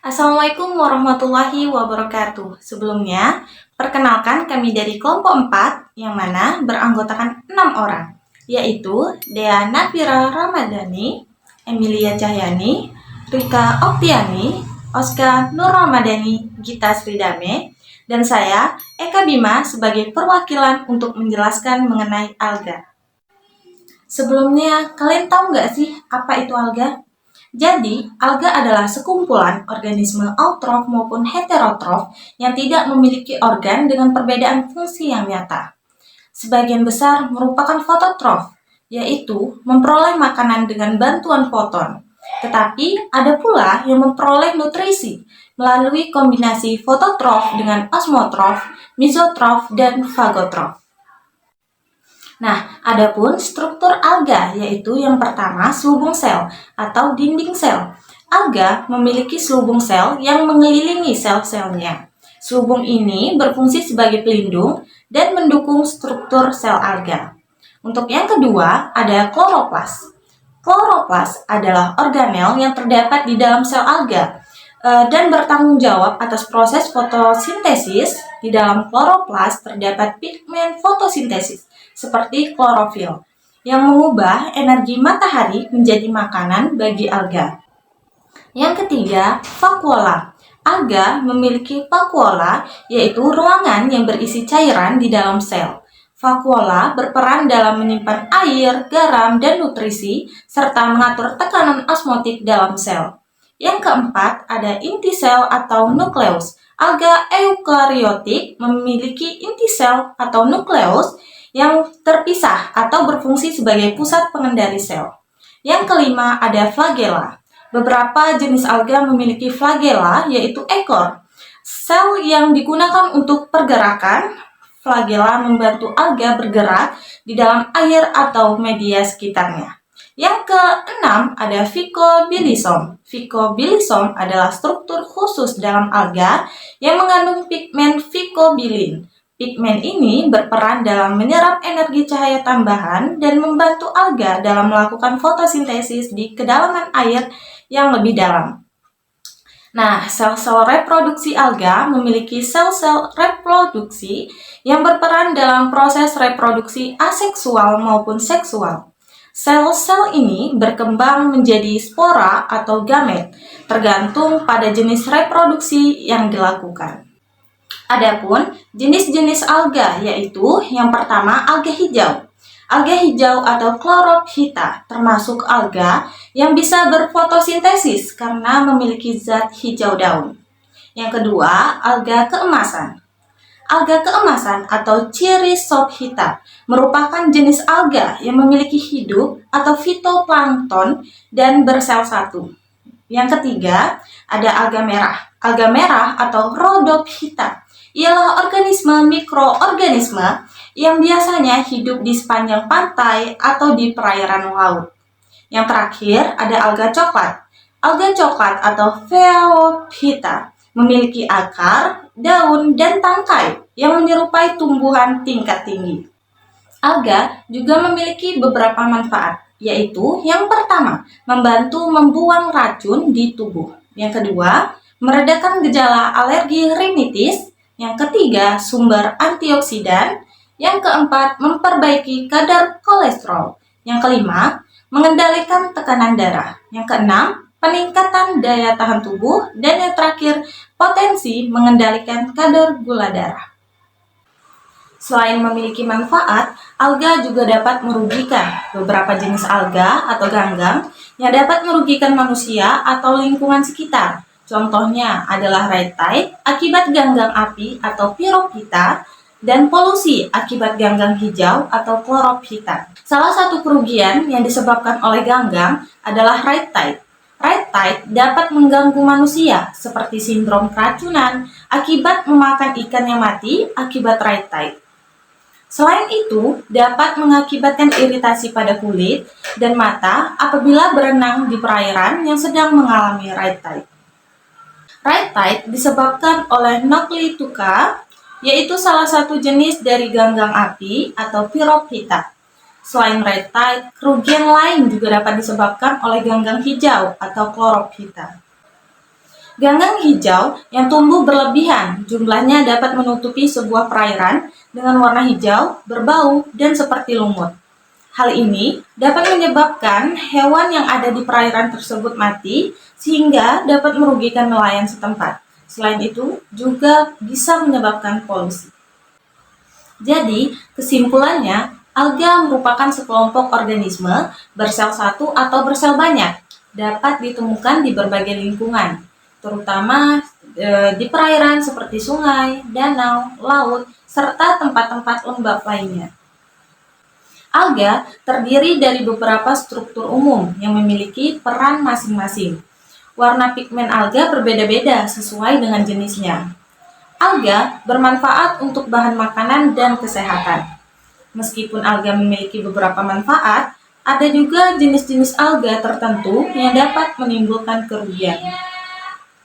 Assalamualaikum warahmatullahi wabarakatuh. Sebelumnya, perkenalkan kami dari kelompok 4 yang mana beranggotakan 6 orang, yaitu Dea Nafira Ramadhani, Emilia Cahyani, Rika Oktiani, Oska Nur Ramadhani, Gita Sridame, dan saya Eka Bima sebagai perwakilan untuk menjelaskan mengenai alga. Sebelumnya, kalian tahu nggak sih apa itu alga? Jadi, alga adalah sekumpulan organisme autrof maupun heterotrof yang tidak memiliki organ dengan perbedaan fungsi yang nyata. Sebagian besar merupakan fototrof, yaitu memperoleh makanan dengan bantuan foton. Tetapi ada pula yang memperoleh nutrisi melalui kombinasi fototrof dengan osmotrof, mesotrof, dan fagotrof. Nah, adapun struktur alga yaitu yang pertama selubung sel atau dinding sel. Alga memiliki selubung sel yang mengelilingi sel-selnya. Selubung ini berfungsi sebagai pelindung dan mendukung struktur sel alga. Untuk yang kedua, ada kloroplas. Kloroplas adalah organel yang terdapat di dalam sel alga dan bertanggung jawab atas proses fotosintesis. Di dalam kloroplas terdapat pigmen fotosintesis seperti klorofil yang mengubah energi matahari menjadi makanan bagi alga. Yang ketiga, vakuola. Alga memiliki vakuola, yaitu ruangan yang berisi cairan di dalam sel. Vakuola berperan dalam menyimpan air, garam, dan nutrisi, serta mengatur tekanan osmotik dalam sel. Yang keempat, ada inti sel atau nukleus. Alga eukariotik memiliki inti sel atau nukleus yang terpisah atau berfungsi sebagai pusat pengendali sel. Yang kelima, ada flagela. Beberapa jenis alga memiliki flagela, yaitu ekor. Sel yang digunakan untuk pergerakan, flagela membantu alga bergerak di dalam air atau media sekitarnya. Yang keenam, ada phycobilisom. Phycobilisom adalah struktur khusus dalam alga yang mengandung pigmen phycobilin. Pigmen ini berperan dalam menyerap energi cahaya tambahan dan membantu alga dalam melakukan fotosintesis di kedalaman air yang lebih dalam. Nah, sel-sel reproduksi alga memiliki sel-sel reproduksi yang berperan dalam proses reproduksi aseksual maupun seksual. Sel-sel ini berkembang menjadi spora atau gamet, tergantung pada jenis reproduksi yang dilakukan. Adapun jenis-jenis alga yaitu yang pertama alga hijau. Alga hijau atau chlorophyta termasuk alga yang bisa berfotosintesis karena memiliki zat hijau daun. Yang kedua, alga keemasan. Alga keemasan atau Cheirosophyta merupakan jenis alga yang memiliki hidup atau fitoplankton dan bersel satu. Yang ketiga, ada alga merah. Alga merah atau Rhodophyta ialah organisme mikroorganisme yang biasanya hidup di sepanjang pantai atau di perairan laut. Yang terakhir, ada alga coklat. Alga coklat atau Phaeophyta memiliki akar, daun, dan tangkai yang menyerupai tumbuhan tingkat tinggi. Alga juga memiliki beberapa manfaat, yaitu yang pertama, membantu membuang racun di tubuh. Yang kedua, meredakan gejala alergi rinitis. Yang ketiga, sumber antioksidan. Yang keempat, memperbaiki kadar kolesterol. Yang kelima, mengendalikan tekanan darah. Yang keenam, peningkatan daya tahan tubuh. Dan yang terakhir, potensi mengendalikan kadar gula darah. Selain memiliki manfaat, alga juga dapat merugikan. Beberapa jenis alga atau ganggang yang dapat merugikan manusia atau lingkungan sekitar. Contohnya adalah rhytide akibat ganggang api atau pyrophyta dan polusi akibat ganggang hijau atau chlorophyta. Salah satu kerugian yang disebabkan oleh ganggang adalah rhytide. Rhytide dapat mengganggu manusia seperti sindrom keracunan akibat memakan ikan yang mati akibat rhytide. Selain itu, dapat mengakibatkan iritasi pada kulit dan mata apabila berenang di perairan yang sedang mengalami rhytide. Rhytide disebabkan oleh Noclituca, yaitu salah satu jenis dari ganggang api atau pyrophyta. Selain rhytide, kerugian lain juga dapat disebabkan oleh ganggang hijau atau chlorophyta. Ganggang hijau yang tumbuh berlebihan jumlahnya dapat menutupi sebuah perairan dengan warna hijau, berbau, dan seperti lumut. Hal ini dapat menyebabkan hewan yang ada di perairan tersebut mati sehingga dapat merugikan nelayan setempat. Selain itu, juga bisa menyebabkan polusi. Jadi, kesimpulannya, alga merupakan sekelompok organisme bersel satu atau bersel banyak, dapat ditemukan di berbagai lingkungan, terutama di perairan seperti sungai, danau, laut, serta tempat-tempat lembab lainnya. Alga terdiri dari beberapa struktur umum yang memiliki peran masing-masing. Warna pigmen alga berbeda-beda sesuai dengan jenisnya. Alga bermanfaat untuk bahan makanan dan kesehatan. Meskipun alga memiliki beberapa manfaat, ada juga jenis-jenis alga tertentu yang dapat menimbulkan kerugian.